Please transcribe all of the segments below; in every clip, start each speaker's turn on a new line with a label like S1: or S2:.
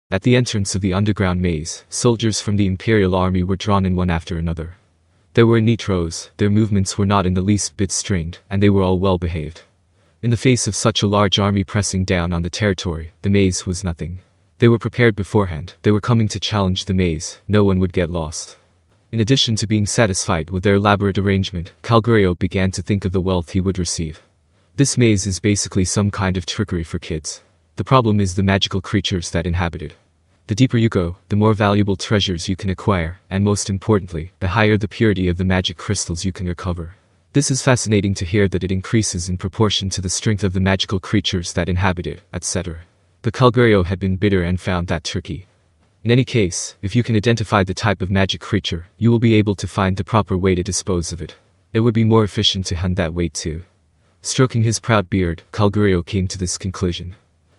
S1: At the entrance of the underground maze, soldiers from the Imperial army were drawn in one after another. They were in neat rows, their movements were not in the least bit strained, and they were all well behaved. In the face of such a large army pressing down on the territory, the maze was nothing. They were prepared beforehand, they were coming to challenge the maze, no one would get lost. In addition to being satisfied with their elaborate arrangement, Calgurio began to think of the wealth he would receive. This maze is basically some kind of trickery for kids. The problem is the magical creatures that inhabit it. The deeper you go, the more valuable treasures you can acquire, and most importantly, the higher the purity of the magic crystals you can recover. This is fascinating to hear that it increases in proportion to the strength of the magical creatures that inhabit it, etc. But Calgurio had been bitter and found that tricky. In any case, if you can identify the type of magic creature, you will be able to find the proper way to dispose of it. It would be more efficient to hunt that way too. Stroking his proud beard, Calgurio came to this conclusion.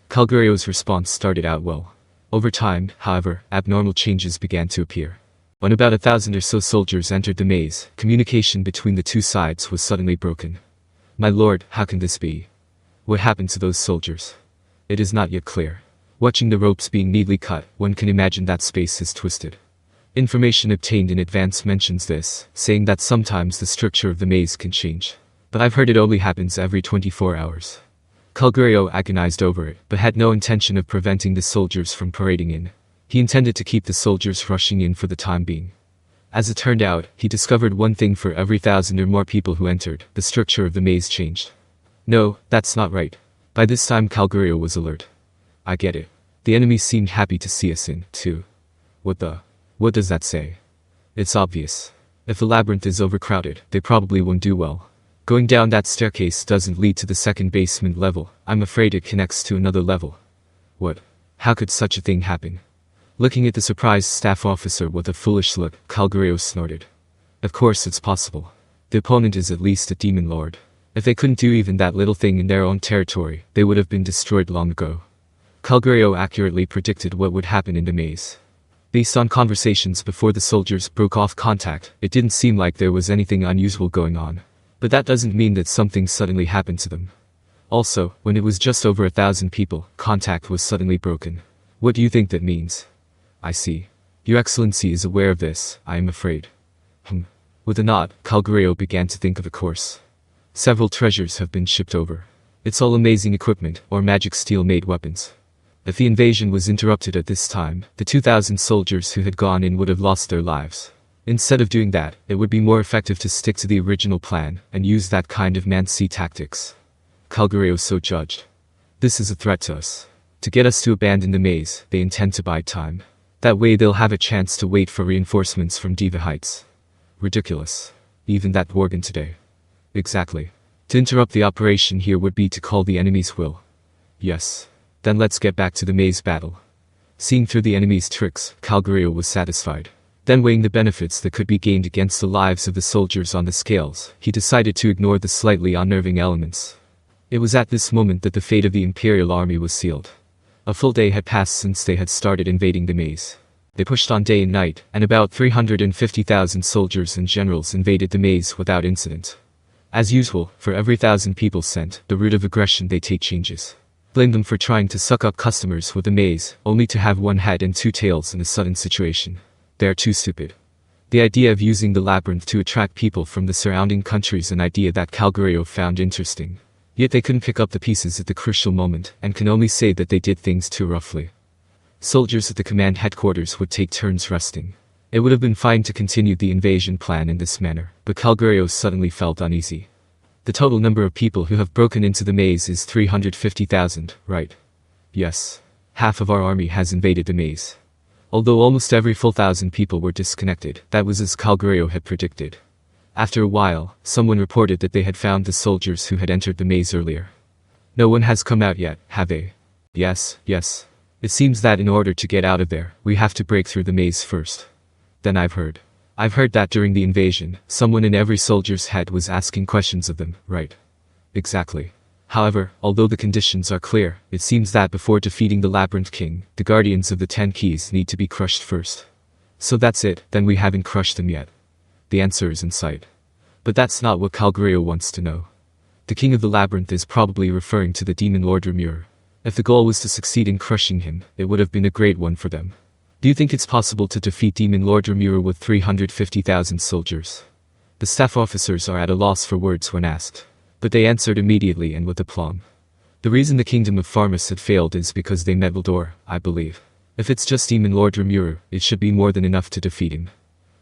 S1: Calgurio's response started out well. Over time, however, abnormal changes began to appear. When about 1,000 or so soldiers entered the maze, communication between the two sides was suddenly broken. My lord, how can this be? What happened to those soldiers? It is not yet clear. Watching the ropes being neatly cut, one can imagine that space is twisted. Information obtained in advance mentions this, saying that sometimes the structure of the maze can change. But I've heard it only happens every 24 hours. Calgurio agonized over it, but had no intention of preventing the soldiers from parading in. He intended to keep the soldiers rushing in for the time being. As it turned out, he discovered one thing: for every 1,000 or more people who entered, the structure of the maze changed. No, that's not right. By this time Calgurio was alert. I get it. The enemies seemed happy to see us in, too. What does that say? It's obvious. If the labyrinth is overcrowded, they probably won't do well. Going down that staircase doesn't lead to the second basement level. I'm afraid it connects to another level. What? How could such a thing happen? Looking at the surprised staff officer with a foolish look, Calgurio snorted. Of course it's possible. The opponent is at least a demon lord. If they couldn't do even that little thing in their own territory, they would have been destroyed long ago. Calgurio accurately predicted what would happen in the maze. Based on conversations before the soldiers broke off contact, it didn't seem like there was anything unusual going on. But that doesn't mean that something suddenly happened to them. Also, when it was just over 1,000 people, contact was suddenly broken. What do you think that means? I see. Your Excellency is aware of this, I am afraid. With a nod, Calgurio began to think of a course. Several treasures have been shipped over. It's all amazing equipment, or magic steel-made weapons. If the invasion was interrupted at this time, the 2,000 soldiers who had gone in would have lost their lives. Instead of doing that, it would be more effective to stick to the original plan, and use that kind of man-see tactics. Calgurio so judged. This is a threat to us. To get us to abandon the maze, they intend to buy time. That way they'll have a chance to wait for reinforcements from Diva Heights. Ridiculous. Even that Worgen today. Exactly. To interrupt the operation here would be to call the enemy's will. Yes. Then let's get back to the maze battle. Seeing through the enemy's tricks, Calgurio was satisfied. Then weighing the benefits that could be gained against the lives of the soldiers on the scales, he decided to ignore the slightly unnerving elements. It was at this moment that the fate of the Imperial army was sealed. A full day had passed since they had started invading the maze. They pushed on day and night, and about 350,000 soldiers and generals invaded the maze without incident. As usual, for every 1,000 people sent, the route of aggression they take changes. Blame them for trying to suck up customers with the maze, only to have one head and two tails in a sudden situation. They are too stupid. The idea of using the labyrinth to attract people from the surrounding countries, an idea that Calgurio found interesting. Yet they couldn't pick up the pieces at the crucial moment, and can only say that they did things too roughly. Soldiers at the command headquarters would take turns resting. It would have been fine to continue the invasion plan in this manner, but Calgurio suddenly felt uneasy. The total number of people who have broken into the maze is 350,000, right? Yes. Half of our army has invaded the maze. Although almost every full 1,000 people were disconnected, that was as Calgurio had predicted. After a while, someone reported that they had found the soldiers who had entered the maze earlier. No one has come out yet, have they? Yes. It seems that in order to get out of there, we have to break through the maze first. Then I've heard that during the invasion, someone in every soldier's head was asking questions of them, right? Exactly. However, although the conditions are clear, it seems that before defeating the Labyrinth King, the Guardians of the 10 Keys need to be crushed first. So that's it, then we haven't crushed them yet. The answer is in sight. But that's not what Calgurio wants to know. The King of the Labyrinth is probably referring to the Demon Lord Rimuru. If the goal was to succeed in crushing him, it would have been a great one for them. Do you think it's possible to defeat Demon Lord Rimuru with 350,000 soldiers? The staff officers are at a loss for words when asked. But they answered immediately and with aplomb. The reason the kingdom of Pharmus had failed is because they met Valdor, I believe. If it's just Demon Lord Rimuru, it should be more than enough to defeat him.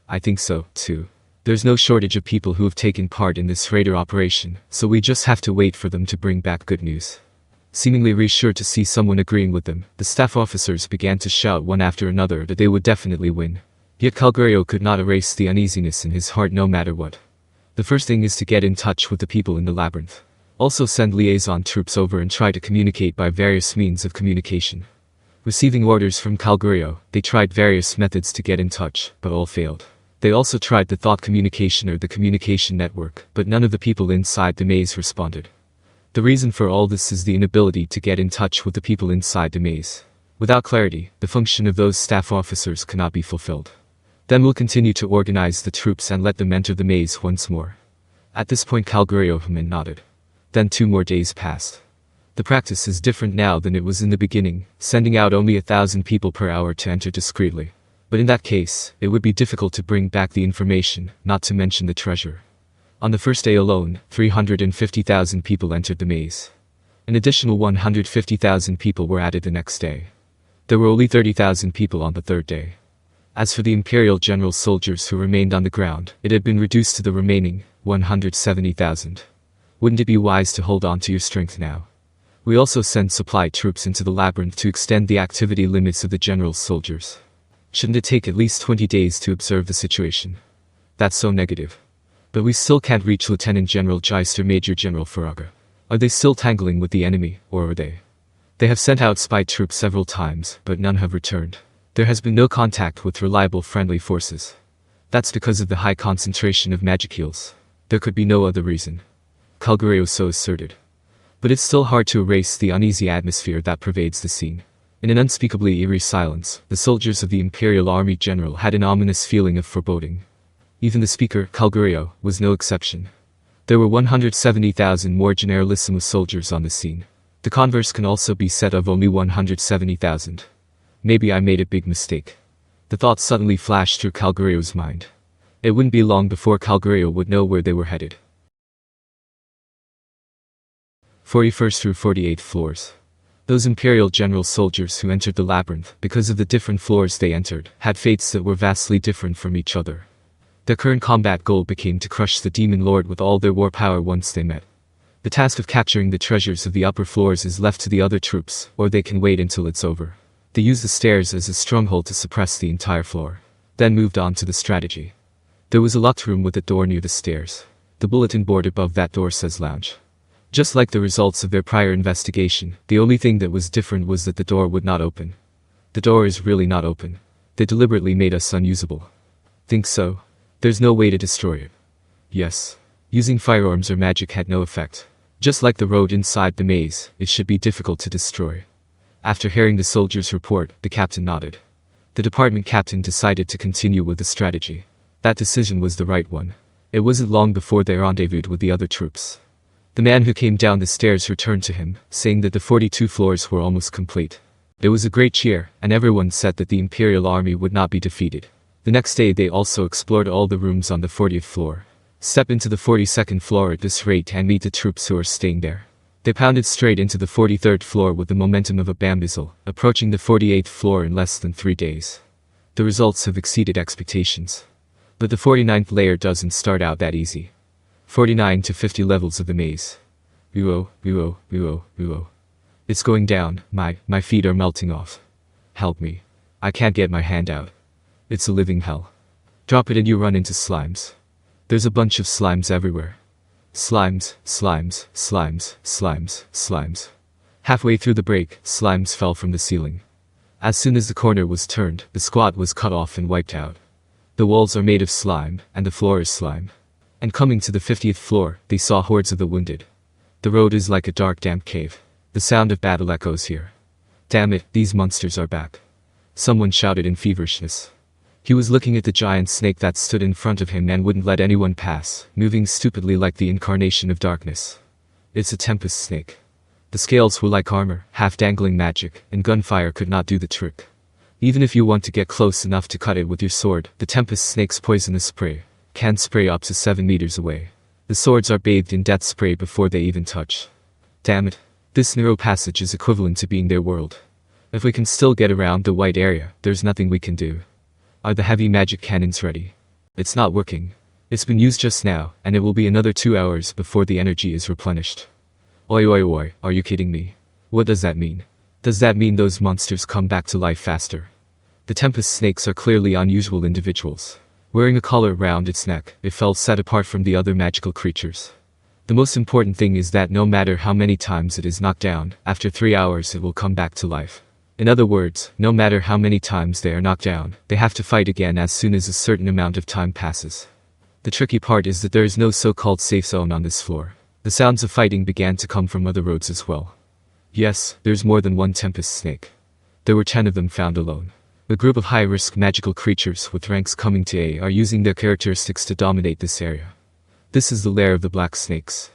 S1: I think so, too. There's no shortage of people who have taken part in this raider operation, so we just have to wait for them to bring back good news. Seemingly reassured to see someone agreeing with them, the staff officers began to shout one after another that they would definitely win. Yet Calgurio could not erase the uneasiness in his heart no matter what. The first thing is to get in touch with the people in the labyrinth. Also send liaison troops over and try to communicate by various means of communication. Receiving orders from Calgurio, they tried various methods to get in touch, but all failed. They also tried the thought communication or the communication network, but none of the people inside the maze responded. The reason for all this is the inability to get in touch with the people inside the maze. Without clarity, the function of those staff officers cannot be fulfilled. Then we'll continue to organize the troops and let them enter the maze once more. At this point Calgurio nodded. Then 2 more days passed. The practice is different now than it was in the beginning, sending out only 1,000 people per hour to enter discreetly. But in that case, it would be difficult to bring back the information, not to mention the treasure. On the first day alone, 350,000 people entered the maze. An additional 150,000 people were added the next day. There were only 30,000 people on the third day. As for the Imperial general soldiers who remained on the ground, it had been reduced to the remaining 170,000. Wouldn't it be wise to hold on to your strength now? We also send supply troops into the labyrinth to extend the activity limits of the general soldiers. Shouldn't it take at least 20 days to observe the situation? That's so negative. But we still can't reach Lieutenant General Geister Major General Faraga. Are they still tangling with the enemy, or are they? They have sent out spy troops several times, but none have returned. There has been no contact with reliable friendly forces. That's because of the high concentration of magic heals. There could be no other reason. Calgurio so asserted. But it's still hard to erase the uneasy atmosphere that pervades the scene. In an unspeakably eerie silence, the soldiers of the Imperial Army General had an ominous feeling of foreboding. Even the speaker, Calgurio, was no exception. There were 170,000 more Generalissimo soldiers on the scene. The converse can also be said of only 170,000. Maybe I made a big mistake. The thought suddenly flashed through Calgurio's mind. It wouldn't be long before Calgurio would know where they were headed. 41st through 48th floors. Those Imperial general soldiers who entered the labyrinth, because of the different floors they entered, had fates that were vastly different from each other. Their current combat goal became to crush the Demon Lord with all their war power once they met. The task of capturing the treasures of the upper floors is left to the other troops, or they can wait until it's over. They used the stairs as a stronghold to suppress the entire floor. Then moved on to the strategy. There was a locked room with a door near the stairs. The bulletin board above that door says lounge. Just like the results of their prior investigation, the only thing that was different was that the door would not open. The door is really not open. They deliberately made us unusable. Think so? There's no way to destroy it. Yes. Using firearms or magic had no effect. Just like the road inside the maze, it should be difficult to destroy. After hearing the soldier's report, the captain nodded. The department captain decided to continue with the strategy. That decision was the right one. It wasn't long before they rendezvoused with the other troops. The man who came down the stairs returned to him, saying that the 42 floors were almost complete. There was a great cheer, and everyone said that the Imperial army would not be defeated. The next day they also explored all the rooms on the 40th floor. Step into the 42nd floor at this rate and meet the troops who are staying there. They pounded straight into the 43rd floor with the momentum of a bamboozle, approaching the 48th floor in less than 3 days. The results have exceeded expectations. But the 49th layer doesn't start out that easy. 49 to 50 levels of the maze. Uo. It's going down, my feet are melting off. Help me. I can't get my hand out. It's a living hell. Drop it and you run into slimes. There's a bunch of slimes everywhere. Slimes. Halfway through the break, slimes fell from the ceiling. As soon as the corner was turned, the squad was cut off and wiped out. The walls are made of slime, and the floor is slime. And coming to the 50th floor, they saw hordes of the wounded. The road is like a dark damp cave. The sound of battle echoes here. Damn it, these monsters are back. Someone shouted in feverishness. He was looking at the giant snake that stood in front of him and wouldn't let anyone pass, moving stupidly like the incarnation of darkness. It's a tempest snake. The The scales were like armor, half-dangling magic, and gunfire could not do the trick. Even if you want to get close enough to cut it with your sword, the tempest snake's poisonous spray can spray up to 7 meters away. The swords are bathed in death spray before they even touch. Damn it. This narrow passage is equivalent to being their world. If we can still get around the white area, there's nothing we can do. Are the heavy magic cannons ready? It's not working. It's been used just now, and it will be another 2 hours before the energy is replenished. Oi, are you kidding me? What does that mean? Does that mean those monsters come back to life faster? The tempest snakes are clearly unusual individuals. Wearing a collar around its neck, it felt set apart from the other magical creatures. The most important thing is that no matter how many times it is knocked down, after 3 hours it will come back to life. In other words, no matter how many times they are knocked down, they have to fight again as soon as a certain amount of time passes. The tricky part is that there is no so-called safe zone on this floor. The sounds of fighting began to come from other roads as well. Yes, there's more than one tempest snake. There were 10 of them found alone. A group of high-risk magical creatures with ranks coming to A are using their characteristics to dominate this area. This is the lair of the black snakes.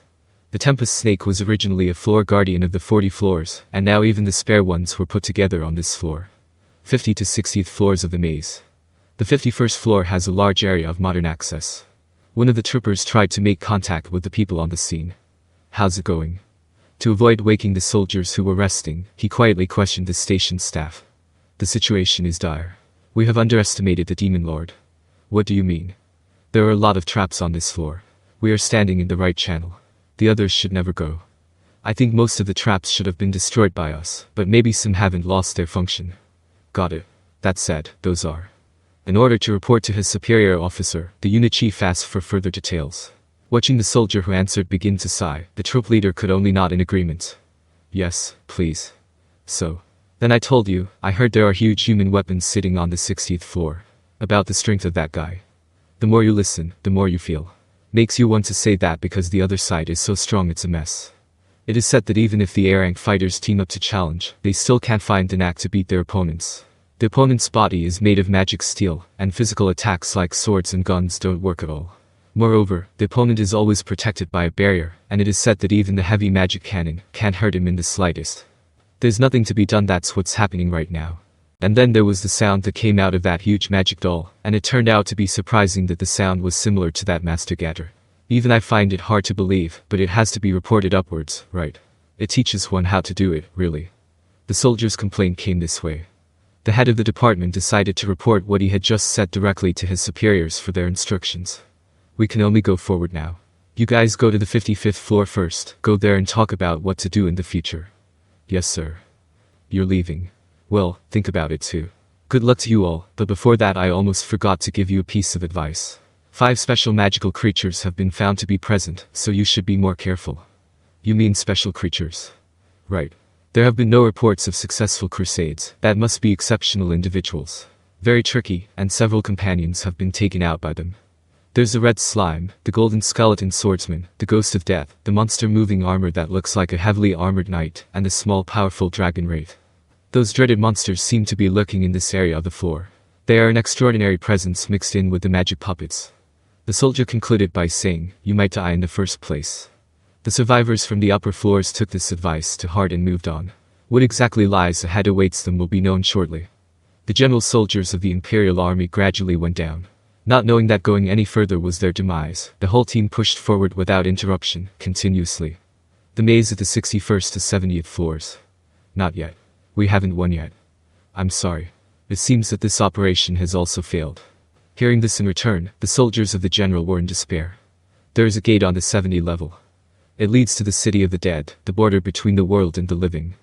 S1: The tempest snake was originally a floor guardian of the 40 floors, and now even the spare ones were put together on this floor. 50 to 60th floors of the maze. The 51st floor has a large area of modern access. One of the troopers tried to make contact with the people on the scene. How's it going? To avoid waking the soldiers who were resting, he quietly questioned the station staff. The situation is dire. We have underestimated the demon lord. What do you mean? There are a lot of traps on this floor. We are standing in the right channel. The others should never go. I think most of the traps should have been destroyed by us, but maybe some haven't lost their function. Got it. That said, those are. In order to report to his superior officer, the unit chief asked for further details. Watching the soldier who answered begin to sigh, the troop leader could only nod in agreement. Yes, please. So. Then I told you, I heard there are huge human weapons sitting on the 60th floor. About the strength of that guy. The more you listen, the more you feel. Makes you want to say that because the other side is so strong it's a mess. It is said that even if the A-rank fighters team up to challenge, they still can't find the knack to beat their opponents. The opponent's body is made of magic steel, and physical attacks like swords and guns don't work at all. Moreover, the opponent is always protected by a barrier, and it is said that even the heavy magic cannon can't hurt him in the slightest. There's nothing to be done. That's what's happening right now. And then there was the sound that came out of that huge magic doll, and it turned out to be surprising that the sound was similar to that Master Gator. Even I find it hard to believe, but it has to be reported upwards, right? It teaches one how to do it, really. The soldier's complaint came this way. The head of the department decided to report what he had just said directly to his superiors for their instructions. We can only go forward now. You guys go to the 55th floor first, go there and talk about what to do in the future. Yes, sir. You're leaving. Well, think about it too. Good luck to you all, but before that I almost forgot to give you a piece of advice. 5 special magical creatures have been found to be present, so you should be more careful. You mean special creatures? Right. There have been no reports of successful crusades. That must be exceptional individuals. Very tricky, and several companions have been taken out by them. There's the red slime, the golden skeleton swordsman, the ghost of death, the monster moving armor that looks like a heavily armored knight, and the small powerful dragon wraith. Those dreaded monsters seem to be lurking in this area of the floor. They are an extraordinary presence mixed in with the magic puppets. The soldier concluded by saying, you might die in the first place. The survivors from the upper floors took this advice to heart and moved on. What exactly lies ahead awaits them will be known shortly. The general soldiers of the Imperial army gradually went down. Not knowing that going any further was their demise, the whole team pushed forward without interruption, continuously. The maze at the 61st to 70th floors. Not yet. We haven't won yet. I'm sorry. It seems that this operation has also failed. Hearing this in return, the soldiers of the general were in despair. There is a gate on the 70 level. It leads to the city of the dead, the border between the world and the living.